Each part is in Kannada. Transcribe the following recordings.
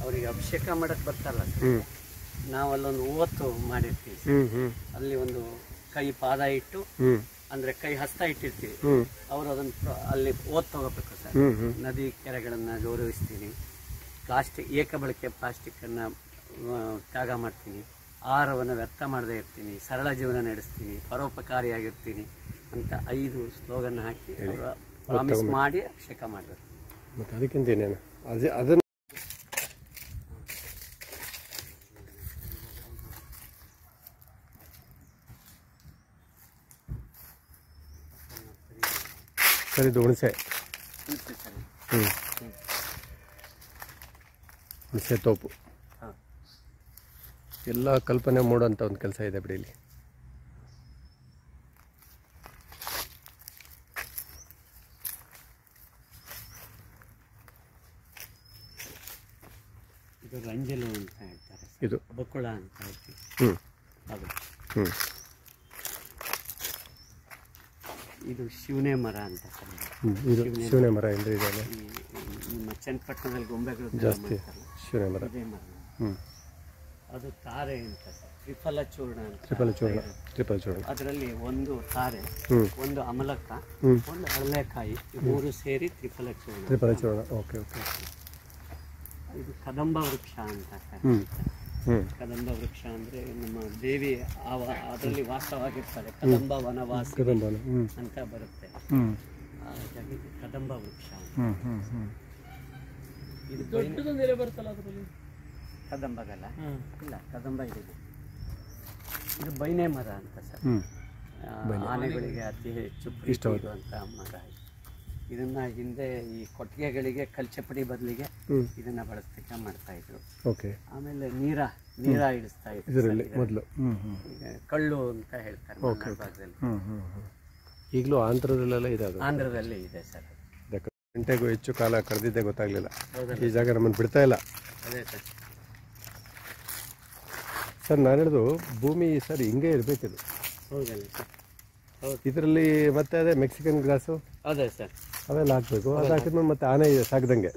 ಅವರಿಗೆ ಅಭಿಷೇಕ ಮಾಡಕ್ಕೆ ಬರ್ತಾರಲ್ಲ, ನಾವು ಅಲ್ಲೊಂದು ಓವತ್ತು ಮಾಡಿರ್ತೀವಿ. ಅಲ್ಲಿ ಒಂದು ಕೈ ಪಾದ ಇಟ್ಟು, ಅಂದ್ರೆ ಕೈ ಹಸ್ತ ಇಟ್ಟಿರ್ತೀವಿ. ಅವರು ಅದನ್ನು ಅಲ್ಲಿ ಓದ್ ತಗೋಬೇಕು ಸರ್. ನದಿ ಕೆರೆಗಳನ್ನ ಗೌರವಿಸ್ತೀನಿ. ಪ್ಲಾಸ್ಟಿಕ್ ಏಕಬಳಕೆ ಪ್ಲಾಸ್ಟಿಕ್ಕನ್ನು ತ್ಯಾಗ ಮಾಡ್ತೀನಿ. ಆಹಾರವನ್ನು ವ್ಯರ್ಥ ಮಾಡದೇ ಇರ್ತೀನಿ. ಸರಳ ಜೀವನ ನಡೆಸ್ತೀನಿ. ಪರೋಪಕಾರಿಯಾಗಿರ್ತೀನಿ ಅಂತ 5 ಸ್ಲೋಗನ್ ಹಾಕಿ ಪ್ರಾಮಿಸ್ ಮಾಡಿ ಅಭಿಷೇಕ ಮಾಡಬೇಕು. ಮತ್ತು ಅದಕ್ಕಿಂತ ಏನೇನು ಅದನ್ನು ಸರ್ ಇದು ಹುಣಸೆ ಹುಣಸೆ ತೋಪು ಎಲ್ಲ ಕಲ್ಪನೆ ಮೂಡುವಂಥ ಒಂದು ಕೆಲಸ ಇದೆ ಬಿಡಿ ಇಲ್ಲಿ. ಇದು ರಂಜಲು ಅಂತ ಹೇಳ್ತಾರೆ, ಇದು ಬಕುಳ ಅಂತ ಹೇಳ್ತೀವಿ. ಅದು ಇದು ಶಿವನೆ ಮರ ಅಂತ ಸರ್. ಇದು ಶಿವನೆ ಮರ ಅಂದರೆ ಇದೆಲ್ಲ ನಿಮ್ಮ ಚನ್ನಪಟ್ಟಣದಲ್ಲಿ ಗೊಂಬೆಗಳು ಜಾಸ್ತಿ ಶಿವನೆ ಮರ. ಇದೇ ಮರ. ಅದು ತಾರೆ ಅಂತ ಸರ್, ತ್ರಿಫಲ ಚೂರ್ಣ ಅಂತ. ತ್ರಿಫಲ ಚೂರ್ಣ ಅದರಲ್ಲಿ ಒಂದು ತಾರೆ, ಒಂದು ಅಮಲಕ್ಕ, ಒಂದು ಹರಳೆಕಾಯಿ, 3 ಸೇರಿ ತ್ರಿಫಲ ಚೂರ್ಣ. Okay okay. ಇದು ಕದಂಬ ವೃಕ್ಷ ಅಂತ ಸರ್. ಕದಂಬ ವೃಕ್ಷ ಅಂದ್ರೆ ನಮ್ಮ ದೇವಿ ಅದರಲ್ಲಿ ವಾಸವಾಗಿರ್ತಾರೆ. ಕದಂಬ ವನವಾಸ ಅಂತ ಬರುತ್ತೆ. ಹಾಗಾಗಿ ಕದಂಬ ವೃಕ್ಷ. ಇದು ದೊಡ್ಡದೊಂದು ಎಲೆ ಬರುತ್ತಲ್ಲ ಅದರಲ್ಲಿ. ಕದಂಬಗಲ್ಲ, ಇಲ್ಲ ಕದಂಬ ಇದೆ. ಇದು ಬೈನೆ ಮರ ಅಂತ ಸರ್. ಆನೆಗಳಿಗೆ ಅತಿ ಹೆಚ್ಚು ಪ್ರೀತಿ ಇರುವಂತ ಮರ. ಇದನ್ನ ಹಿಂದೆ ಈ ಕೊಟ್ಟಿಗೆಗಳಿಗೆ ಕಲ್ಚಪಡಿ ಬದಲಿಗೆ ಇದನ್ನ ಬಳಸ್ಲಿಕ್ಕೆ ಮಾಡ್ತಾ ಇದ್ರು. ಆಮೇಲೆ ನೀರ ಇಡಿಸ್ತಾ ಇದ್ರು ಕಳ್ಳು ಅಂತ ಹೇಳ್ತಾರೆ ಭಾಗದಲ್ಲಿ. ಈಗಲೂ ಆಂಧ್ರದಲ್ಲೆಲ್ಲ ಇದೆ. ಆಂಧ್ರದಲ್ಲಿ ಇದೆ ಸರ್. ಗಂಟೆಗೂ ಹೆಚ್ಚು ಕಾಲ ಕಳೆದಿದ್ದೆ ಗೊತ್ತಾಗ್ಲಿಲ್ಲ. ಈ ಜಾಗ ನಮ್ಮನ್ನು ಬಿಡ್ತಾ ಇಲ್ಲ. ಅದೇ ಸರ್. ಸರ್ ನಾನು ಹೇಳಿದು ಭೂಮಿ ಸರ್ ಹಿಂಗೆ ಇರಬೇಕಿದು. ಹೌದಲ್ಲ ಸರ್. ಇದರಲ್ಲಿ ಮತ್ತೆ ಅದೇ ಮೆಕ್ಸಿಕನ್ ಗ್ರಾಸು ಅದೇ ಸರ್, ಅವೆಲ್ಲ ಹಾಕ್ಬೇಕು. ಅದು ಹಾಕಿದ್ಮೇಲೆ ಮತ್ತೆ ಆನೆ ಸಾಕ್ದಂಗೆ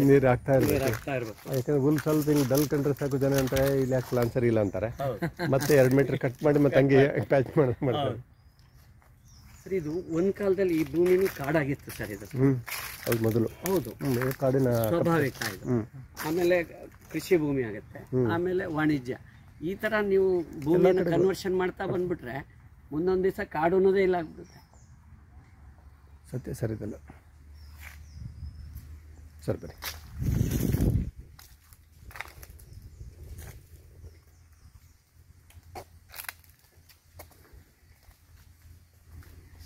ನೀರು ಹಾಕ್ತಾ ಇರ್ಬೇಕು. ಯಾಕಂದ್ರೆ ಹುಲ್ ಸ್ವಲ್ಪ ಹಿಂಗೆ ಡಲ್ ಕಂಡ್ರೆ ಸಾಕು ಜನ ಅಂತಾರೆ ಇಲ್ಲಿ ಹಾಕಲ್ಲ ಅನ್ಸರಿ ಇಲ್ಲ ಅಂತಾರೆ. ಮತ್ತೆ 2 ಮೀಟರ್ ಕಟ್ ಮಾಡಿ ಮತ್ತೆ ಹಂಗೆ ಪ್ಯಾಚ್ ಮಾಡ್ತಾರೆ ಸರ್. ಇದು ಒಂದ್ ಕಾಲದಲ್ಲಿ ಈ ಭೂಮಿನೂ ಕಾಡಾಗಿತ್ತು ಸರ್. ಇದು ಅದು ಮೊದಲು. ಹೌದು, ಕಾಡಿನ ಸ್ವಾಭಾವಿಕ ಇದು. ಆಮೇಲೆ ಕೃಷಿ ಭೂಮಿ ಆಗುತ್ತೆ, ಆಮೇಲೆ ವಾಣಿಜ್ಯ. ಈ ತರ ನೀವು ಭೂಮಿಯನ್ನು ಕನ್ವರ್ಷನ್ ಮಾಡ್ತಾ ಬಂದ್ಬಿಟ್ರೆ ಮುಂದೊಂದು ದಿವಸ ಕಾಡು ಅನ್ನೋದೇ ಇಲ್ಲ ಆಗ್ಬಿಡುತ್ತೆ. ಸತ್ಯ ಸರ್. ಇದೆಲ್ಲ ಸರ್ ಬನ್ನಿ.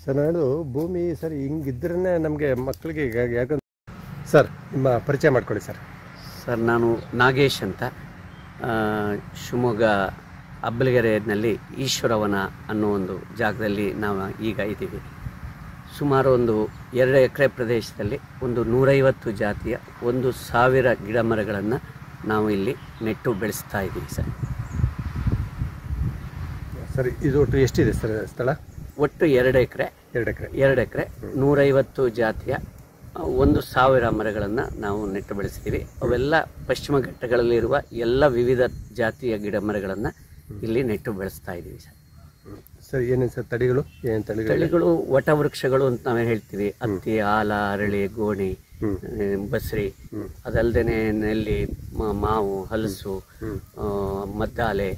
ಸರ್ ನಾನು ಭೂಮಿ ಸರ್ ಹಿಂಗಿದ್ರೇ ನಮಗೆ ಮಕ್ಕಳಿಗೆ ಯಾಕಂದ್ರೆ ಸರ್ ನಿಮ್ಮ ಪರಿಚಯ ಮಾಡ್ಕೊಳ್ಳಿ ಸರ್. ಸರ್ ನಾನು ನಾಗೇಶ್ ಅಂತ, ಶಿವಮೊಗ್ಗ ಅಬ್ಬಲಗೆರೆಯಲ್ಲಿ ಈಶ್ವರವನ ಅನ್ನೋ ಒಂದು ಜಾಗದಲ್ಲಿ ನಾವು ಈಗ ಇದ್ದೀವಿ. ಸುಮಾರು ಒಂದು 2 ಎಕರೆ ಪ್ರದೇಶದಲ್ಲಿ ಒಂದು 150 ಜಾತಿಯ 1000 ಗಿಡ ಮರಗಳನ್ನು ನಾವು ಇಲ್ಲಿ ನೆಟ್ಟು ಬೆಳೆಸ್ತಾ ಇದ್ದೀವಿ ಸರ್. ಸರ್ ಇದು ಒಟ್ಟು ಎಷ್ಟಿದೆ ಸರ್ ಸ್ಥಳ? ಒಟ್ಟು 2 ಎಕರೆ 150 ಜಾತಿಯ 1000 ಮರಗಳನ್ನು ನಾವು ನೆಟ್ಟು ಬೆಳೆಸ್ತೀವಿ. ಅವೆಲ್ಲ ಪಶ್ಚಿಮ ಘಟ್ಟಗಳಲ್ಲಿರುವ ಎಲ್ಲ ವಿವಿಧ ಜಾತಿಯ ಗಿಡ ಮರಗಳನ್ನು ಇಲ್ಲಿ ನೆಟ್ಟು ಬೆಳೆಸ್ತಾ ಇದ್ದೀವಿ ಸರ್. ಸರ್ ಏನೇನು ಸರ್ ತಳಿಗಳು? ತಳಿಗಳು ವಟವೃಕ್ಷಗಳು ಅಂತ ನಾವೇ ಹೇಳ್ತೀವಿ. ಹತ್ತಿ, ಆಲ, ಅರಳಿ, ಗೋಣಿ, ಬಸ್ರಿ, ಅದಲ್ಲದೆ ನೆಲ್ಲಿ, ಮಾವು, ಹಲಸು, ಮದ್ದಾಲೆ,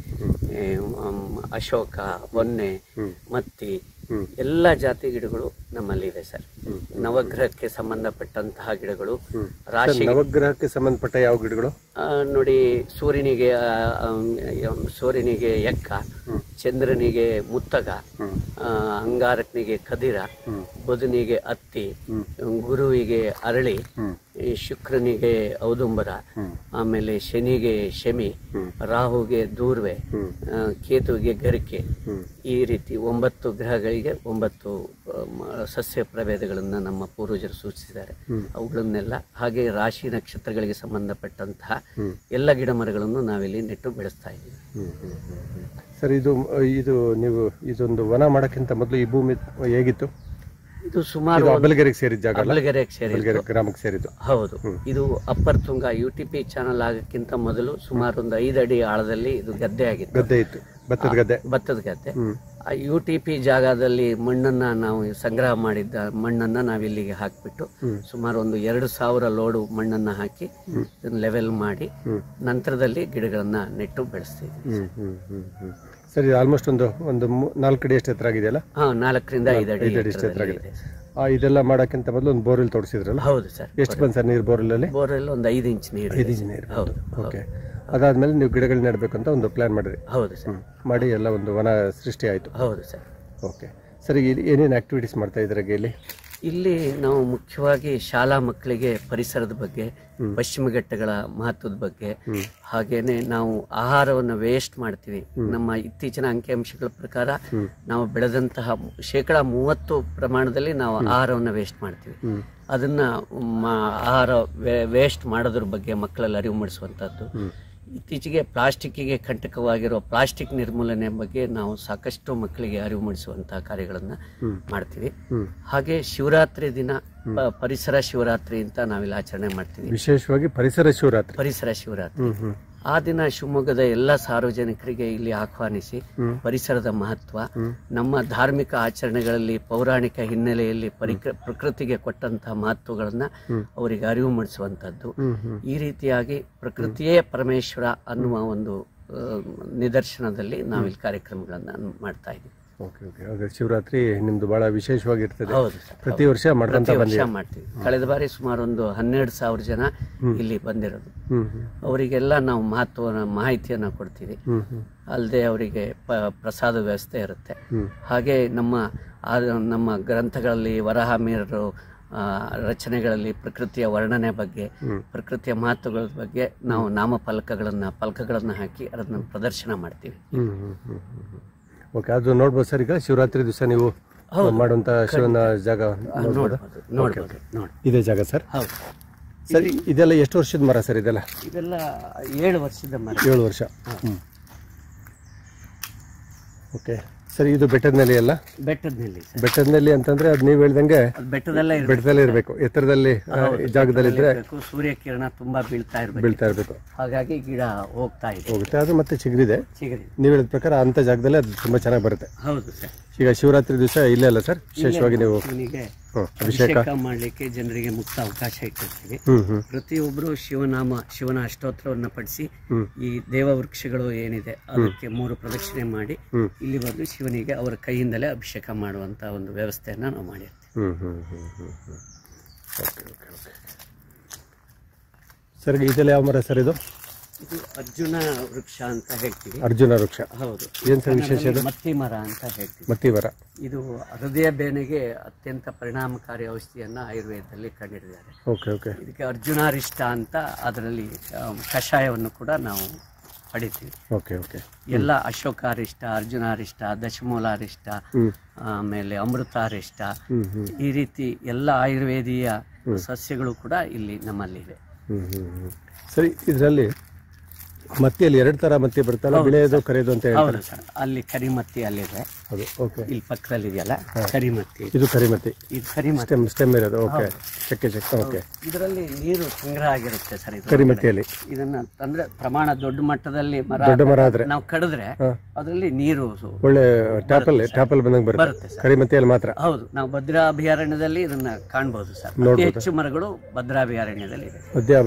ಅಶೋಕ, ಹೊನ್ನೆ, ಮತ್ತಿ, ಎಲ್ಲ ಜಾತಿ ಗಿಡಗಳು ನಮ್ಮಲ್ಲಿ ಇದೆ ಸರ್. ನವಗ್ರಹಕ್ಕೆ ಸಂಬಂಧಪಟ್ಟಂತಹ ಗಿಡಗಳು ರಾಶಿ. ನವಗ್ರಹಕ್ಕೆ ಸಂಬಂಧಪಟ್ಟ ಯಾವ ಗಿಡಗಳು? ನೋಡಿ, ಸೂರ್ಯನಿಗೆ ಎಕ್ಕ, ಚಂದ್ರನಿಗೆ ಮುತ್ತಗ, ಅಂಗಾರಕನಿಗೆ ಕದಿರ, ಬುಧನಿಗೆ ಹತ್ತಿ, ಗುರುವಿಗೆ ಅರಳಿ, ಶುಕ್ರನಿಗೆ ಔದುಂಬರ, ಆಮೇಲೆ ಶನಿಗೆ ಶಮಿ, ರಾಹುಗೆ ದೂರ್ವೆ, ಕೇತುವಿಗೆ ಗರಿಕೆ. ಈ ರೀತಿ 9 ಗ್ರಹಗಳಿಗೆ 9 ಸಸ್ಯ ಪ್ರಭೇದಗಳನ್ನು ನಮ್ಮ ಪೂರ್ವಜರು ಸೂಚಿಸಿದ್ದಾರೆ. ಅವುಗಳನ್ನೆಲ್ಲ ಹಾಗೆ ರಾಶಿ ನಕ್ಷತ್ರಗಳಿಗೆ ಸಂಬಂಧಪಟ್ಟಂತಹ ಎಲ್ಲ ಗಿಡ ಮರಗಳನ್ನು ನಾವಿಲ್ಲಿ ನೆಟ್ಟು ಬೆಳೆಸ್ತಾ ಇದ್ದೀವಿ ಸರ್. ಇದು ನೀವು ಇದೊಂದು ವನ ಮಾಡೋಕ್ಕಿಂತ ಮೊದಲು ಈ ಭೂಮಿ ಹೇಗಿತ್ತು? ಇದು ಸುಮಾರು ಅಬ್ಬಲಗೆರೆಗೆ ಸೇರಿದ ಜಾಗ, ಅಬ್ಬಲಗೆರೆಗೆ ಸೇರಿದ್ದು ಗ್ರಾಮಕ್ಕೆ ಸೇರಿದ್ದು. ಹೌದು. ಇದು ಅಪ್ಪರ್ ತುಂಗ UTP ಚಾನಲ್ ಆಗಕ್ಕಿಂತ ಮೊದಲು ಸುಮಾರು ಒಂದು 5 ಅಡಿ ಆಳದಲ್ಲಿ ಇದು ಗದ್ದೆ ಆಗಿತ್ತು. ಗದ್ದೆ ಇತ್ತು, ಭತ್ತದ ಗದ್ದೆ. ಆ UTP ಜಾಗದಲ್ಲಿ ಮಣ್ಣನ್ನ ನಾವು ಸಂಗ್ರಹ ಮಾಡಿದ್ದ ಮಣ್ಣನ್ನ ನಾವಿಲ್ಲಿಗೆ ಹಾಕ್ಬಿಟ್ಟು ಸುಮಾರು ಒಂದು 2000 ಲೋಡು ಮಣ್ಣನ್ನ ಹಾಕಿ ಲೆವೆಲ್ ಮಾಡಿ ನಂತರದಲ್ಲಿ ಗಿಡಗಳನ್ನ ನೆಟ್ಟು ಬೆಳೆಸ್ತೀವಿ. ಸರಿ, ಆಲ್ಮೋಸ್ಟ್ ಒಂದು 4 ಅಡಿ ಎಷ್ಟು ಎತ್ತರ ಆಗಿದೆಯಲ್ಲ? 4 ರಿಂದ 5 ಅಡಿ ಎತ್ತರ ಆಗಿದೆ. ಇದೆಲ್ಲ ಮಾಡಕ್ಕಿಂತ ಮೊದಲು ಒಂದು ಬೋರ್ವೆಲ್ ತೋರಿಸಿದ್ರಲ್ಲ? ಹೌದು ಸರ್. ಎಷ್ಟು ಬಂತು ಸರ್ ನೀರು ಬೋರ್ವೆಲ್ ಅಲ್ಲಿ? ಬೋರ್ವೆಲ್ ಒಂದು 5 ಇಂಚ್ ನೀರು. 5 ಇಂಚ್ ನೀರು. ಹೌದು. ಓಕೆ. ಅದಾದ್ಮೇಲೆ ನೀವು ಗಿಡಗಳು ನೆಡಬೇಕು ಅಂತ ಒಂದು ಪ್ಲಾನ್ ಮಾಡಿದ್ರಿ? ಹೌದು ಸರ್. ಮಾಡಿ ಎಲ್ಲ ಒಂದು ವನ ಸೃಷ್ಟಿ ಆಯ್ತು? ಹೌದು ಸರ್. ಓಕೆ. ಸರಿ, ಏನೇನು ಆಕ್ಟಿವಿಟೀಸ್ ಮಾಡ್ತಾ ಇದ್ರಾಗೆ ಇಲ್ಲಿ ನಾವು ಮುಖ್ಯವಾಗಿ ಶಾಲಾ ಮಕ್ಕಳಿಗೆ ಪರಿಸರದ ಬಗ್ಗೆ, ಪಶ್ಚಿಮ ಘಟ್ಟಗಳ ಮಹತ್ವದ ಬಗ್ಗೆ, ಹಾಗೇನೆ ನಾವು ಆಹಾರವನ್ನು ವೇಸ್ಟ್ ಮಾಡ್ತೀವಿ. ನಮ್ಮ ಇತ್ತೀಚಿನ ಅಂಕಿಅಂಶಗಳ ಪ್ರಕಾರ ನಾವು ಬೆಳೆದಂತಹ 30% ಪ್ರಮಾಣದಲ್ಲಿ ನಾವು ಆಹಾರವನ್ನು ವೇಸ್ಟ್ ಮಾಡ್ತೀವಿ. ಅದನ್ನ ಆಹಾರ ವೇಸ್ಟ್ ಮಾಡೋದ್ರ ಬಗ್ಗೆ ಮಕ್ಕಳಲ್ಲಿ ಅರಿವು ಮೂಡಿಸುವಂಥದ್ದು. ಇತ್ತೀಚೆಗೆ ಪ್ಲಾಸ್ಟಿಕ್ಕಿಗೆ ಕಂಟಕವಾಗಿರೋ ಪ್ಲಾಸ್ಟಿಕ್ ನಿರ್ಮೂಲನೆ ಬಗ್ಗೆ ನಾವು ಸಾಕಷ್ಟು ಮಕ್ಕಳಿಗೆ ಅರಿವು ಮೂಡಿಸುವಂತಹ ಕಾರ್ಯಗಳನ್ನ ಮಾಡ್ತೀವಿ. ಹಾಗೆ ಶಿವರಾತ್ರಿ ದಿನ ಪರಿಸರ ಶಿವರಾತ್ರಿ ಅಂತ ನಾವಿಲ್ಲಿ ಆಚರಣೆ ಮಾಡ್ತೀವಿ. ವಿಶೇಷವಾಗಿ ಪರಿಸರ ಶಿವರಾತ್ರಿ. ಆ ದಿನ ಶಿವಮೊಗ್ಗದ ಎಲ್ಲ ಸಾರ್ವಜನಿಕರಿಗೆ ಇಲ್ಲಿ ಆಹ್ವಾನಿಸಿ ಪರಿಸರದ ಮಹತ್ವ, ನಮ್ಮ ಧಾರ್ಮಿಕ ಆಚರಣೆಗಳಲ್ಲಿ ಪೌರಾಣಿಕ ಹಿನ್ನೆಲೆಯಲ್ಲಿ ಪ್ರಕೃತಿಗೆ ಕೊಟ್ಟಂತಹ ಮಹತ್ವಗಳನ್ನ ಅವರಿಗೆ ಅರಿವು ಮೂಡಿಸುವಂತದ್ದು. ಈ ರೀತಿಯಾಗಿ ಪ್ರಕೃತಿಯೇ ಪರಮೇಶ್ವರ ಅನ್ನುವ ಒಂದು ನಿದರ್ಶನದಲ್ಲಿ ನಾವಿಲ್ಲಿ ಕಾರ್ಯಕ್ರಮಗಳನ್ನ ಮಾಡ್ತಾ ಇದ್ದೀವಿ. Okay okay. ಹಾಗೆ ಶಿವರಾತ್ರಿ ನಿಮ್ದು ಬಹಳ ವಿಶೇಷವಾಗಿರ್ತದೆ? ಹೌದು ಸರ್. ಪ್ರತಿ ವರ್ಷ ಮಾಡ್ತೀವಿ. ಕಳೆದ ಬಾರಿ ಸುಮಾರು ಒಂದು 12,000 ಜನ ಇಲ್ಲಿ ಬಂದಿರೋದು. ಅವರಿಗೆಲ್ಲ ನಾವು ಮಾಹಿತಿಯನ್ನ ಕೊಡ್ತೀವಿ. ಅಲ್ಲದೆ ಅವರಿಗೆ ಪ್ರಸಾದ ವ್ಯವಸ್ಥೆ ಇರುತ್ತೆ. ಹಾಗೆ ನಮ್ಮ ಗ್ರಂಥಗಳಲ್ಲಿ ವರಹಮೀರರು ರಚನೆಗಳಲ್ಲಿ ಪ್ರಕೃತಿಯ ವರ್ಣನೆ ಬಗ್ಗೆ, ಪ್ರಕೃತಿಯ ಮಹತ್ವಗಳ ಬಗ್ಗೆ ನಾವು ಫಲಕಗಳನ್ನ ಹಾಕಿ ಅದನ್ನ ಪ್ರದರ್ಶನ ಮಾಡ್ತೀವಿ. ಓಕೆ. ಅದು ನೋಡ್ಬೋದು ಸರ್. ಈಗ ಶಿವರಾತ್ರಿ ದಿವಸ ನೀವು ಮಾಡುವಂತ ಶಿವನ ಜಾಗ ನೋಡ್ಬೋದು. ಇದೇ ಜಾಗ ಸರ್? ಹೌದು. ಸರಿ, ಇದೆಲ್ಲ ಎಷ್ಟು ವರ್ಷದ ಮರ ಸರ್? ಇದೆಲ್ಲ 7 ವರ್ಷದ ಮರ. 7 ವರ್ಷ. ಓಕೆ. ಸರಿ, ಇದು ಬೆಟ್ಟದಲ್ಲಿ ಅಲ್ಲ? ಬೆಟ್ಟದಲ್ಲಿ ಅಂತಂದ್ರೆ ಅದು ನೀವು ಹೇಳ್ದಂಗೆ ಬೆಟ್ಟದಲ್ಲೇ ಇರಬೇಕು, ಎತ್ತರದಲ್ಲಿ ಜಾಗದಲ್ಲಿ ಇದ್ರೆ ಸೂರ್ಯ ಕಿರಣ ತುಂಬಾ ಬೀಳ್ತಾ ಇರಬೇಕು. ಹಾಗಾಗಿ ಗಿಡ ಹೋಗುತ್ತೆ. ಅದು ಮತ್ತೆ ಚಿಗುರಿದೆ. ನೀವು ಹೇಳಿದ ಪ್ರಕಾರ ಅಂತ ಜಾಗದಲ್ಲಿ ಅದು ತುಂಬಾ ಚೆನ್ನಾಗಿ ಬರುತ್ತೆ. ಹೌದು ಸರ್. ಈಗ ಶಿವರಾತ್ರಿ ದಿವಸ ಇಲ್ಲೇ ಅಲ್ಲ ಸರ್ ವಿಶೇಷವಾಗಿ ನೀವು ಅಭಿಷೇಕ ಮಾಡ್ಲಿಕ್ಕೆ ಜನರಿಗೆ ಮುಕ್ತ ಅವಕಾಶ ಇಟ್ಟಿರ್ತೀವಿ. ಪ್ರತಿಯೊಬ್ಬರು ಶಿವನ ಅಷ್ಟೋತ್ತರವನ್ನ ಪಡಿಸಿ ಈ ದೇವವೃಕ್ಷಗಳು ಏನಿದೆ ಅದಕ್ಕೆ 3 ಪ್ರದಕ್ಷಿಣೆ ಮಾಡಿ ಇಲ್ಲಿ ಬಂದು ಶಿವನಿಗೆ ಅವರ ಕೈಯಿಂದಲೇ ಅಭಿಷೇಕ ಮಾಡುವಂತ ಒಂದು ವ್ಯವಸ್ಥೆಯನ್ನ ನಾವು ಮಾಡಿರ್ತೀವಿ. ಸರ್, ಇದೆಲ್ಲ ಯಾವ ಮರ ಸರ್? ಇದು ಅರ್ಜುನ ವೃಕ್ಷ ಅಂತ ಹೇಳ್ತೀವಿ. ಅರ್ಜುನ ವೃಕ್ಷ. ಹೌದು. ಏನ್ ಸರ್ ವಿಶೇಷ? ಮತ್ತಿ ಮರ ಅಂತ ಹೇಳ್ತೀವಿ. ಮತ್ತಿ ಮರ ಇದು ಹೃದಯ ಬೇನೆಗೆ ಅತ್ಯಂತ ಪರಿಣಾಮಕಾರಿ ಔಷಧಿಯನ್ನ ಆಯುರ್ವೇದದಲ್ಲಿ ಕಂಡಿಡಿದ್ದಾರೆ. Okay okay. ಇದಕ್ಕೆ ಅರ್ಜುನಾರಿಷ್ಟ ಅಂತ ಅದರಲ್ಲಿ ಕಷಾಯವನ್ನು ಕೂಡ ನಾವು ಪಡಿತೀವಿ. Okay okay. ಎಲ್ಲ ಅಶೋಕಾರಿಷ್ಟ, ಅರ್ಜುನಾರಿಷ್ಟ, ದಶಮೂಲಾರಿಷ್ಟ, ಆಮೇಲೆ ಅಮೃತಾರಿಷ್ಟ, ಈ ರೀತಿ ಎಲ್ಲ ಆಯುರ್ವೇದೀಯ ಸಸ್ಯಗಳು ಕೂಡ ಇಲ್ಲಿ ನಮ್ಮಲ್ಲಿವೆ. ಸರಿ, ಇದರಲ್ಲಿ ಮತ್ತಿಯಲ್ಲಿ 2 ತರ ಮತ್ತಿ ಬರ್ತಲ್ಲ, ಬಿಳೆಯದು ಕರಿಯೋದು ಅಂತ ಹೇಳ್ತಾರೆ. ಅಲ್ಲಿ ಕರಿಮತ್ತಿ ಅಲ್ಲಿದೆ. ಅದು ಓಕೆ. ಇಲ್ಲಿ ಪಕ್ಕದಲ್ಲಿ ಇದೆಯಲ್ಲ ಕರಿಮತ್ತಿ. ಇದು ಕರಿಮತ್ತಿ. ಇದು ಕರಿಮತ್ತಿ ಸ್ಟೆಮ್ ಇರೋದು. ಓಕೆ. ಚಕ್ಕೆ. ಓಕೆ. ಇದರಲ್ಲಿ ನೀರು ಸಂಗ್ರಹ ಆಗಿರುತ್ತೆ ಸರ್. ಇದು ಕರಿಮತ್ತಿಯಲ್ಲಿ ಇದನ್ನ ಅಂದ್ರೆ ಪ್ರಮಾಣ ದೊಡ್ಡ ಮಟ್ಟದಲ್ಲಿ ದೊಡ್ಡ ಮರ ಆದ್ರೆ ನಾವು ಕಡಿದ್ರೆ ಅದರಲ್ಲಿ ನೀರು ಒಳ್ಳೆ ಟ್ಯಾಪಲ್ ಬಂದಂಗೆ ಬರುತ್ತೆ ಕರಿಮತ್ತಿಯಲ್ಲಿ ಮಾತ್ರ. ಹೌದು. ನಾವು ಭದ್ರಾ ಅಭಯಾರಣ್ಯದಲ್ಲಿ ಇದನ್ನ ಕಾಣಬಹುದು ಸರ್. ಹೆಚ್ಚು ಮರಗಳು ಭದ್ರಾ ಅಭಯಾರಣ್ಯದಲ್ಲಿ ಇದೆ.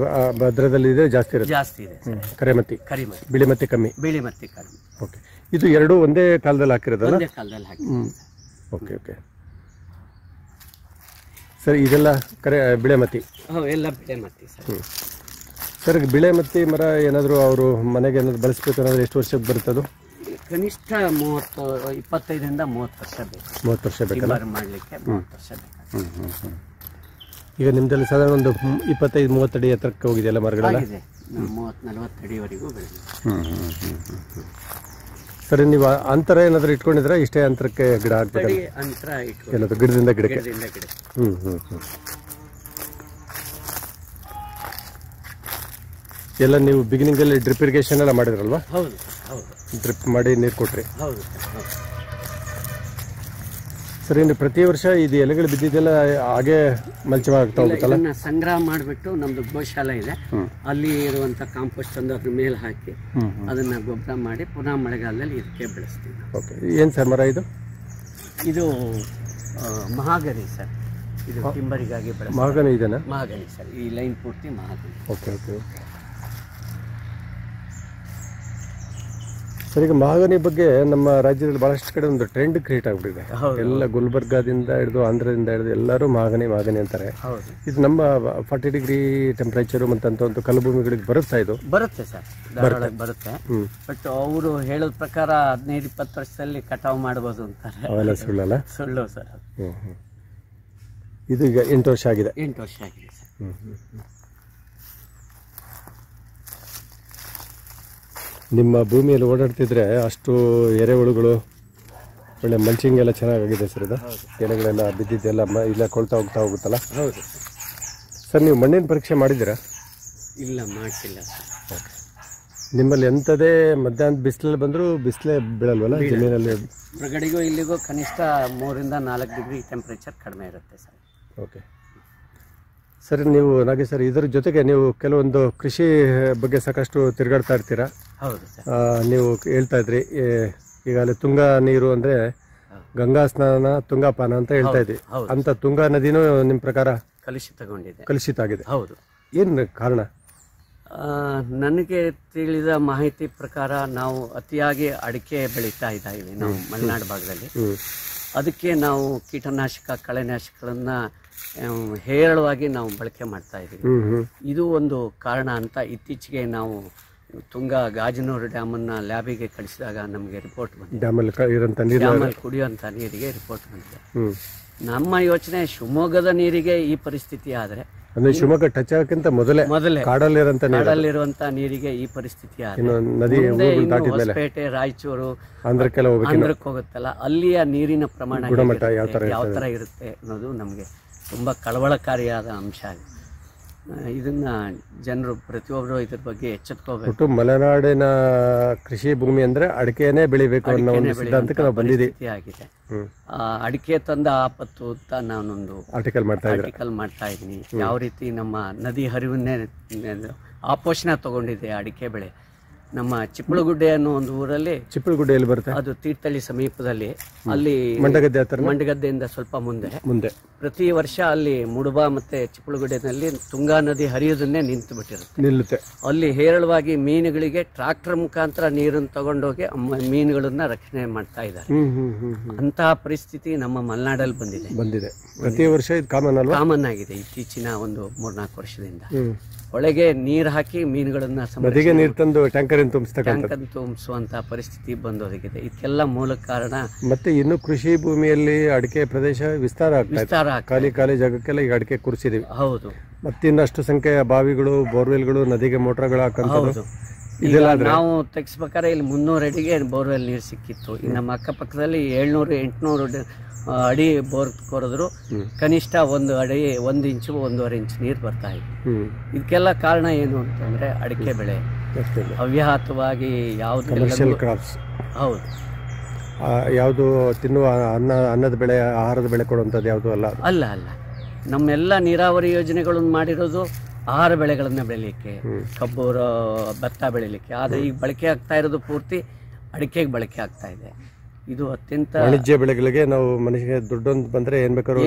ಭದ್ರದಲ್ಲಿ ಇದೆ, ಜಾಸ್ತಿ ಇದೆ ಕರಿಮತ್ತಿ. ಬಿಳಿ ಮತ್ತಿ ಕಮ್ಮಿ. ಓಕೆ. ಇದು 2 ಒಂದೇ ಕಾಲದಲ್ಲಿ ಹಾಕಿರೋದಲ್ಲ? ಒಂದೇ ಕಾಲದಲ್ಲಿ ಹಾಕಿ. Okay okay. ಸರಿ, ಇದೆಲ್ಲ ಬಿಳೆ ಮತ್ತಿ? ಎಲ್ಲ ಬಿಳೆ ಮತ್ತಿ ಸರ್. ಸರ್, ಬಿಳೆ ಮತ್ತಿ ಮರ ಏನಾದರೂ ಅವರು ಮನೆಗೆ ಏನಾದ್ರು ಬಳಸಬೇಕು ಅನ್ನೋದು ಎಷ್ಟು ವರ್ಷಕ್ಕೆ ಬರುತ್ತದು? ಕನಿಷ್ಠ 25ರಿಂದ 30 ವರ್ಷ ಬೇಕು. 30 ವರ್ಷ ಬೇಕಲ್ಲ ಮಾಡಲಿಕ್ಕೆ? 30 ವರ್ಷ ಬೇಕು. ಈಗ ನಿಮ್ದಲ್ಲಿ ಸಾಧಾರಣ ಒಂದು 25-30 ಅಡಿ ಎತ್ತರಕ್ಕೆ ಹೋಗಿದೆಯಲ್ಲ ಮರಗಳೆಲ್ಲ? 30-40 ಅಡಿವರೆಗೂ ಬೆಳೆದಿದೆ. ಸರಿ, ನೀವು ಅಂತರ ಏನಾದರೂ ಇಟ್ಕೊಂಡಿದ್ರೆ ಇಷ್ಟೇ ಅಂತರಕ್ಕೆ ಗಿಡ ಹಾಕ್ಬೇಕಲ್ಲ? ಅಂತರ ಏನಾದ್ರು ಗಿಡದಿಂದ ಗಿಡಕ್ಕೆ? ಎಲ್ಲ ನೀವು ಬಿಗಿನಿಂಗ್ ಅಲ್ಲಿ ಡ್ರಿಪ್ ಇರಿಗೇಷನ್ ಎಲ್ಲ ಮಾಡಿದ್ರಲ್ವಾ? ಹೌದು. ಡ್ರಿಪ್ ಮಾಡಿ ನೀರು ಕೊಟ್ರಿ? ಹೌದು. ಸರಿ, ಪ್ರತಿ ವರ್ಷ ಇದು ಎಲೆಗಳು ಬಿದ್ದಿದ್ದೆಲ್ಲ ಹಾಗೆ ಮಲ್ಚವಾಗ್ತಾ ಹೋಗುತ್ತಲ್ಲ? ಇದನ್ನ ಸಂಗ್ರಹ ಮಾಡಿಬಿಟ್ಟು ನಮ್ದು ಗೋಶಾಲೆ ಇದೆ, ಅಲ್ಲಿ ಇರುವಂತ ಕಾಂಪೋಸ್ಟ್ ತಂದು ಅದ್ರ ಮೇಲೆ ಹಾಕಿ ಅದನ್ನ ಗೊಬ್ಬರ ಮಾಡಿ ಪುನಃ ಮಳೆಗಾಲದಲ್ಲಿ ಇದಕ್ಕೆ ಬೆಳೆಸ್ತೀವಿ. ಓಕೆ, ಏನು ಸರ್ ಮರ ಇದು? ಇದು ಮಹಾಗನಿ ಸರ್, ಇದು ಟಿಂಬರಿಗಾಗಿ ಬೆಳೆಸ. ಮಹಾಗನಿ ಇದೆನಾ? ಮಹಾಗನಿ ಸರ್, ಈ ಲೈನ್ ಪೂರ್ತಿ mahogany. Okay okay okay. Sir, ಈಗ ಮಹಾಗನಿ ಬಗ್ಗೆ ನಮ್ಮ ರಾಜ್ಯದಲ್ಲಿ ಬಹಳಷ್ಟು ಕಡೆ ಒಂದು ಟ್ರೆಂಡ್ ಕ್ರಿಯೇಟ್ ಆಗಿಬಿಟ್ಟಿದೆ. ಎಲ್ಲ ಗುಲ್ಬರ್ಗಾದಿಂದ ಹಿಡಿದು ಆಂಧ್ರದಿಂದ ಹಿಡಿದು ಎಲ್ಲರೂ ಮಹಾಗನಿ ಮಹಾಗನಿ ಅಂತಾರೆ. ಇದು ನಮ್ಮ 40 ಡಿಗ್ರಿ ಟೆಂಪರೇಚರು ಮತ್ತು ಕಲ್ಲುಭೂಮಿಗಳಿಗೆ ಬರುತ್ತಾ? ಇದು ಬರುತ್ತೆ ಸರ್, ಬರುತ್ತೆ. ಬಟ್ ಅವರು ಹೇಳೋದ ಪ್ರಕಾರ 15-20 ವರ್ಷದಲ್ಲಿ ಕಟಾವು ಮಾಡಬಹುದು ಅಂತಾರೆ. ಅವೆಲ್ಲ ಸುಳ್ಳಲ್ಲ? ಸುಳ್ಳು ಸರ್. ಇದು ಈಗ 8 ವರ್ಷ ಆಗಿದೆ. 8 ವರ್ಷ ಆಗಿದೆ ಸರ್. ನಿಮ್ಮ ಭೂಮಿಯಲ್ಲಿ ಓಡಾಡ್ತಿದ್ರೆ ಅಷ್ಟು ಎರೆಹುಳುಗಳು, ಒಳ್ಳೆ ಮಲ್ಚಿಂಗ್ ಎಲ್ಲ ಚೆನ್ನಾಗಿದೆ ಸರ್. ಇದು ಎಲೆಗಳೆಲ್ಲ ಬಿದ್ದಿದ್ದೆಲ್ಲ ಇಲ್ಲ ಕೊಳ್ತಾ ಹೋಗುತ್ತಲ್ಲ? ಹೌದು ಸರ್. ನೀವು ಮಣ್ಣಿನ ಪರೀಕ್ಷೆ ಮಾಡಿದ್ದೀರಾ? ಇಲ್ಲ, ಮಾಡಿಸಿಲ್ಲ ಸರ್. ನಿಮ್ಮಲ್ಲಿ ಎಂಥದೇ ಮಧ್ಯಾಹ್ನದ ಬಿಸಿಲಲ್ಲಿ ಬಂದರೂ ಬಿಸಿಲೇ ಬೀಳಲ್ವಲ್ಲ ಜಮೀನಲ್ಲಿ? ಹೊರಗಡೆಗೂ ಇಲ್ಲಿಗೂ ಕನಿಷ್ಠ 3-4 ಡಿಗ್ರಿ ಟೆಂಪ್ರೇಚರ್ ಕಡಿಮೆ ಇರುತ್ತೆ ಸರ್. Okay sir. ನೀವು ನಾಗೇಶ್ ಸರ್, ಇದರ ಜೊತೆಗೆ ನೀವು ಕೆಲವೊಂದು ಕೃಷಿ ಬಗ್ಗೆ ಸಾಕಷ್ಟು ತಿರುಗಾಡ್ತಾ ಇರ್ತೀರಾ? ಹೌದು ಸರ್. ನೀವು ಹೇಳ್ತಾ ಇದ್ರಿ ಈಗಾಗಲೇ ತುಂಗಾ ನೀರು ಅಂದರೆ ಗಂಗಾ ಸ್ನಾನ ತುಂಗಾಪಾನ ಅಂತ ಹೇಳ್ತಾ ಇದ್ವಿ. ಅಂತ ತುಂಗಾ ನದಿನೂ ನಿಮ್ಮ ಪ್ರಕಾರ ಕಲುಷಿತ ಆಗಿದೆ? ಹೌದು. ಏನು ಕಾರಣ? ನನಗೆ ತಿಳಿದ ಮಾಹಿತಿ ಪ್ರಕಾರ ನಾವು ಅತಿಯಾಗಿ ಅಡಿಕೆ ಬೆಳೀತಾ ಇದ್ದೀವಿ ನಾವು ಮಲೆನಾಡು ಭಾಗದಲ್ಲಿ. ಅದಕ್ಕೆ ನಾವು ಕೀಟನಾಶಕ ಕಳೆನಾಶಕಗಳನ್ನ ಹೇರಳವಾಗಿ ನಾವು ಬಳಕೆ ಮಾಡ್ತಾ ಇದ್ದೀವಿ. ಇದು ಒಂದು ಕಾರಣ ಅಂತ ಇತ್ತೀಚೆಗೆ ನಾವು ತುಂಗಾ ಗಾಜನೂರು ಡ್ಯಾಮನ್ನ ಲ್ಯಾಬಿಗೆ ಕಳಿಸಿದಾಗ ನಮಗೆ ರಿಪೋರ್ಟ್ ಬಂದಿದೆ. ಡ್ಯಾಮಲ್ಲಿ ಕುಡಿಯುವಂಥ ನೀರಿಗೆ ರಿಪೋರ್ಟ್ ಬಂದಿದೆ. ನಮ್ಮ ಯೋಚನೆ ಶಿವಮೊಗ್ಗದ ನೀರಿಗೆ ಈ ಪರಿಸ್ಥಿತಿ ಆದರೆ, ಶಿವಮೊಗ್ಗ ಟಚ್ ಆಗಕ್ಕಿಂತ ಮೊದಲೇ ಕಾಡಲ್ಲಿರುವಂತ ನೀರಿಗೆ ಈ ಪರಿಸ್ಥಿತಿ ಆದರೆ ಹೊಸಪೇಟೆ, ರಾಯಚೂರು, ಆಂಧ್ರಕ್ಕೆ ಹೋಗುತ್ತಲ್ಲ, ಅಲ್ಲಿಯ ನೀರಿನ ಪ್ರಮಾಣ ಯಾವ ತರ ಇರುತ್ತೆ ಅನ್ನೋದು ನಮಗೆ ತುಂಬಾ ಕಳವಳಕಾರಿಯಾದ ಅಂಶ ಆಗಿದೆ. ಇದನ್ನ ಜನರು ಪ್ರತಿಯೊಬ್ಬರು ಇದ್ರ ಬಗ್ಗೆ ಎಚ್ಚೆತ್ಕೋಬೇಕು. ಮಲೆನಾಡಿನ ಕೃಷಿ ಭೂಮಿ ಅಂದ್ರೆ ಅಡಿಕೆನೇ ಬೆಳಿಬೇಕು ಅನ್ನೋ ಒಂದು ಸಿದ್ಧಾಂತಕ್ಕೆ ನಾವು ಬಂದಿದ್ದೀವಿ. ಆಗಿದೆ. ಅಡಿಕೆ ತಂದ ಆಪತ್ತು ಅಂತ ನಾನೊಂದು ಆರ್ಟಿಕಲ್ ಮಾಡ್ತಾ ಇದ್ದೀನಿ. ಯಾವ ರೀತಿ ನಮ್ಮ ನದಿ ಹರಿವನ್ನೇ ಆಪೋಷಣ ತಗೊಂಡಿದೆ ಅಡಿಕೆ ಬೆಳೆ. ನಮ್ಮ ಚಿಪ್ಪಳಗುಡ್ಡೆ ಅನ್ನೋ ಒಂದು ಊರಲ್ಲಿ, ಚಿಪ್ಪಳಗುಡ್ಡೆಯಲ್ಲಿ ಬರುತ್ತೆ, ಅದು ತೀರ್ಥಹಳ್ಳಿ ಸಮೀಪದಲ್ಲಿ, ಅಲ್ಲಿ ಮಂಡಗದ್ದೆಯಿಂದ ಸ್ವಲ್ಪ ಮುಂದೆ ಪ್ರತಿ ವರ್ಷ ಅಲ್ಲಿ ಮುಡುಬ ಮತ್ತೆ ಚಿಪ್ಪಳಗುಡ್ಡೆನಲ್ಲಿ ತುಂಗಾ ನದಿ ಹರಿಯೋದನ್ನೇ ನಿಲ್ಲುತ್ತೆ. ಅಲ್ಲಿ ಹೇರಳವಾಗಿ ಮೀನುಗಳಿಗೆ ಟ್ರಾಕ್ಟರ್ ಮುಖಾಂತರ ನೀರನ್ನು ತಗೊಂಡೋಗಿ ಮೀನುಗಳನ್ನ ರಕ್ಷಣೆ ಮಾಡ್ತಾ ಇದ್ದಾರೆ. ಅಂತಹ ಪರಿಸ್ಥಿತಿ ನಮ್ಮ ಮಲೆನಾಡಲ್ಲಿ ಬಂದಿದೆ. ಪ್ರತಿ ವರ್ಷ ಇದು ಕಾಮನ್ ಆಗಿದೆ ಇತ್ತೀಚಿನ ಒಂದು 3-4 ವರ್ಷದಿಂದ. ಒಳಗೆ ನೀರು ಹಾಕಿ ಮೀನುಗಳನ್ನ ನೀರು ತಂದು ಟ್ಯಾಂಕರ್ ತುಂಬಿಸುವಂತ ಪರಿಸ್ಥಿತಿ ಬಂದೊದಗಿದೆ. ಇದಕ್ಕೆಲ್ಲ ಮೂಲ ಕಾರಣ. ಮತ್ತೆ ಇನ್ನು ಕೃಷಿ ಭೂಮಿಯಲ್ಲಿ ಅಡಿಕೆ ಪ್ರದೇಶ ವಿಸ್ತಾರ ಖಾಲಿ ಜಾಗಕ್ಕೆಲ್ಲ ಈಗ ಅಡಿಕೆ ಕುರ್ಸಿದೀವಿ. ಹೌದು. ಮತ್ತೆ ಇನ್ನಷ್ಟು ಸಂಖ್ಯೆಯ ಬಾವಿಗಳು, ಬೋರ್ವೆಲ್ಗಳು, ನದಿಗೆ ಮೋಟರ್ಗಳು ಹಾಕಂತ ನಾವು ತೆಗಿಸ್ಬೇಕಾದ್ರೆ ಇಲ್ಲಿ 300 ಅಡಿಗೆ ಬೋರ್ವೆಲ್ ನೀರು ಸಿಕ್ಕಿತ್ತು. ನಮ್ಮ ಅಕ್ಕಪಕ್ಕದಲ್ಲಿ 700-800 ಅಡಿ ಬೋರ್ ಕೊರೆದ್ರು ಕನಿಷ್ಠ 1 ಇಂಚು 1.5 ಇಂಚು ನೀರು ಬರ್ತಾ ಇದೆ. ಇದಕ್ಕೆಲ್ಲ ಕಾರಣ ಏನು ಅಂತಂದ್ರೆ ಅಡಿಕೆ ಬೆಳೆ ಅವ್ಯಾಹತವಾಗಿ ಹೌದು, ಯಾವುದು ತಿನ್ನುವ ಅನ್ನದ ಬೆಳೆ, ಆಹಾರದ ಬೆಳೆ ಕೊಡುವಂಥದ್ದು ಯಾವುದು ಅಲ್ಲ. ನಮ್ಮೆಲ್ಲ ನೀರಾವರಿ ಯೋಜನೆಗಳನ್ನು ಮಾಡಿರೋದು ಆಹಾರ ಬೆಳೆಗಳನ್ನ ಬೆಳೀಲಿಕ್ಕೆ, ಕಬ್ಬು, ಭತ್ತ ಬೆಳಿಲಿಕ್ಕೆ. ಆದರೆ ಈಗ ಬಳಕೆ ಆಗ್ತಾ ಇರೋದು ಪೂರ್ತಿ ಅಡಿಕೆಗೆ ಬಳಕೆ ಆಗ್ತಾ ಇದೆ. ಇದು ಅತ್ಯಂತ ವಾಣಿಜ್ಯ ಬೆಳೆಗಳಿಗೆ ನಾವು ಮನುಷ್ಯಗೆ ದುಡ್ಡೊಂದು ಬಂದ್ರೆ ಏನ್ ಬೇಕಾದ್ರೂ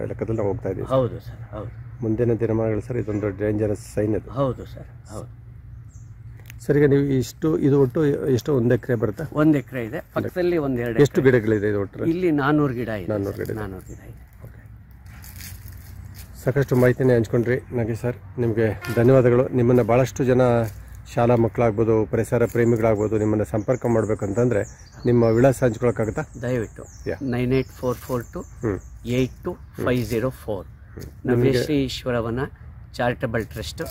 ಲೆಕ್ಕದಲ್ಲಿ ನಾವು ಹೋಗ್ತಾ ಇದೀವಿ. ಹೌದು ಸರ್, ಹೌದು. ಮುಂದಿನ ದಿನಮಾನಗಳು ಸರ್ ಇದೊಂದು ಡೇಂಜರಸ್ ಸೈನ್ ಅದು. ಹೌದು ಸರ್, ಹೌದು. ಸರ್, ಈಗ ನೀವು ಇದು ಒಟ್ಟು ಎಷ್ಟು 1 ಎಕರೆ ಬರುತ್ತೆ? 1 ಎಕರೆ ಇದೆ. ಪಕ್ಕದಲ್ಲಿ 1-2 ಎಷ್ಟು ಗಿಡಗಳಿದೆ ಇದು ಒಟ್ಟು? ಇಲ್ಲಿ 400 ಗಿಡ ಇದೆ. 400 ಗಿಡ ಇದೆ. ಸಾಕಷ್ಟು ಮಾಹಿತಿನೇ ಹಂಚ್ಕೊಂಡ್ರಿ ನಾಗೇಶ್ ಸರ್, ನಿಮಗೆ ಧನ್ಯವಾದಗಳು. ನಿಮ್ಮನ್ನು ಭಾಳಷ್ಟು ಜನ ಶಾಲಾ ಮಕ್ಕಳಾಗ್ಬೋದು, ಪರಿಸರ ಪ್ರೇಮಿಗಳಾಗ್ಬೋದು ನಿಮ್ಮನ್ನು ಸಂಪರ್ಕ ಮಾಡಬೇಕಂತಂದ್ರೆ ನಿಮ್ಮ ವಿಳಾಸ ಹಂಚ್ಕೊಳಕ್ಕಾಗುತ್ತಾ? ದಯವಿಟ್ಟು 9844282504 ನವೇಶ್ರೀ ಈಶ್ವರವನ ಚಾರಿಟಬಲ್ ಟ್ರಸ್ಟ್,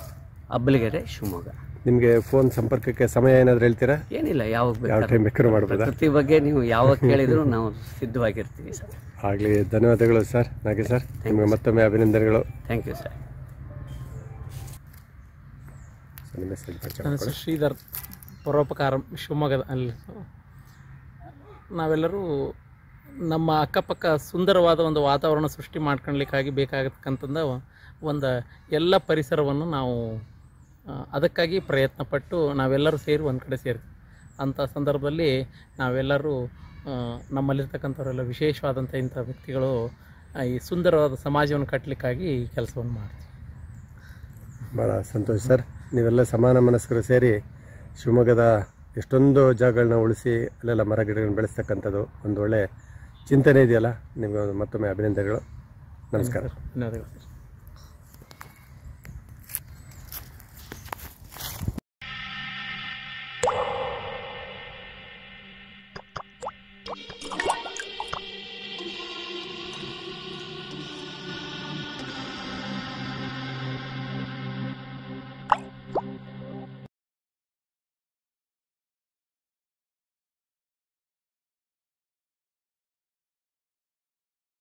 ಅಬ್ಬಲಗೆರೆ, ಶಿವಮೊಗ್ಗ. ನಿಮಗೆ ಫೋನ್ ಸಂಪರ್ಕಕ್ಕೆ ಸಮಯ ಏನಾದರೂ ಹೇಳ್ತೀರಾ? ಏನಿಲ್ಲ, ಯಾವ ಟೈಮ್ ಬೇಕಾದ್ರೂ ಮಾಡ್ಬೋದಾ? ಪ್ರತಿ ಬಗ್ಗೆ ನೀವು ಯಾವಾಗ ಕೇಳಿದ್ರು ನಾವು ಸಿದ್ಧವಾಗಿರ್ತೀವಿ ಸರ್. ಆಗಲಿ, ಧನ್ಯವಾದಗಳು ಸರ್. ನಾಗೇಶ್ ಸರ್, ನಿಮಗೆ ಮತ್ತೊಮ್ಮೆ ಅಭಿನಂದನೆಗಳು. Thank you sir. ಶ್ರೀಧರ್ ಪರೋಪಕಾರ, ಶಿವಮೊಗ್ಗದ ಅಲ್ಲಿ ನಾವೆಲ್ಲರೂ ನಮ್ಮ ಅಕ್ಕಪಕ್ಕ ಸುಂದರವಾದ ಒಂದು ವಾತಾವರಣ ಸೃಷ್ಟಿ ಮಾಡ್ಕೊಳ್ಲಿಕ್ಕಾಗಿ ಬೇಕಾಗತಕ್ಕಂಥದ್ದು ಒಂದು ಎಲ್ಲ ಪರಿಸರವನ್ನು ನಾವು ಅದಕ್ಕಾಗಿ ಪ್ರಯತ್ನಪಟ್ಟು ನಾವೆಲ್ಲರೂ ಸೇರಿ ಒಂದು ಕಡೆ ಸೇರ್ತೀವಿ. ಅಂಥ ಸಂದರ್ಭದಲ್ಲಿ ನಾವೆಲ್ಲರೂ ನಮ್ಮಲ್ಲಿರ್ತಕ್ಕಂಥವರೆಲ್ಲ ವಿಶೇಷವಾದಂಥ ಇಂಥ ವ್ಯಕ್ತಿಗಳು ಈ ಸುಂದರವಾದ ಸಮಾಜವನ್ನು ಕಟ್ಟಲಿಕ್ಕಾಗಿ ಈ ಕೆಲಸವನ್ನು ಮಾಡ್ತೀವಿ. ಭಾಳ ಸಂತೋಷ ಸರ್. ನೀವೆಲ್ಲ ಸಮಾನ ಮನಸ್ಕರು ಸೇರಿ ಶಿವಮೊಗ್ಗದ ಎಷ್ಟೊಂದು ಜಾಗಗಳನ್ನ ಉಳಿಸಿ ಅಲ್ಲೆಲ್ಲ ಮರ ಗಿಡಗಳನ್ನ ಬೆಳೆಸ್ತಕ್ಕಂಥದ್ದು ಒಂದು ಒಳ್ಳೆ ಚಿಂತನೆ ಇದೆಯಲ್ಲ, ನಿಮಗೆ ಮತ್ತೊಮ್ಮೆ ಅಭಿನಂದನೆಗಳು. ನಮಸ್ಕಾರ. ಧನ್ಯವಾದಗಳು ಸರ್.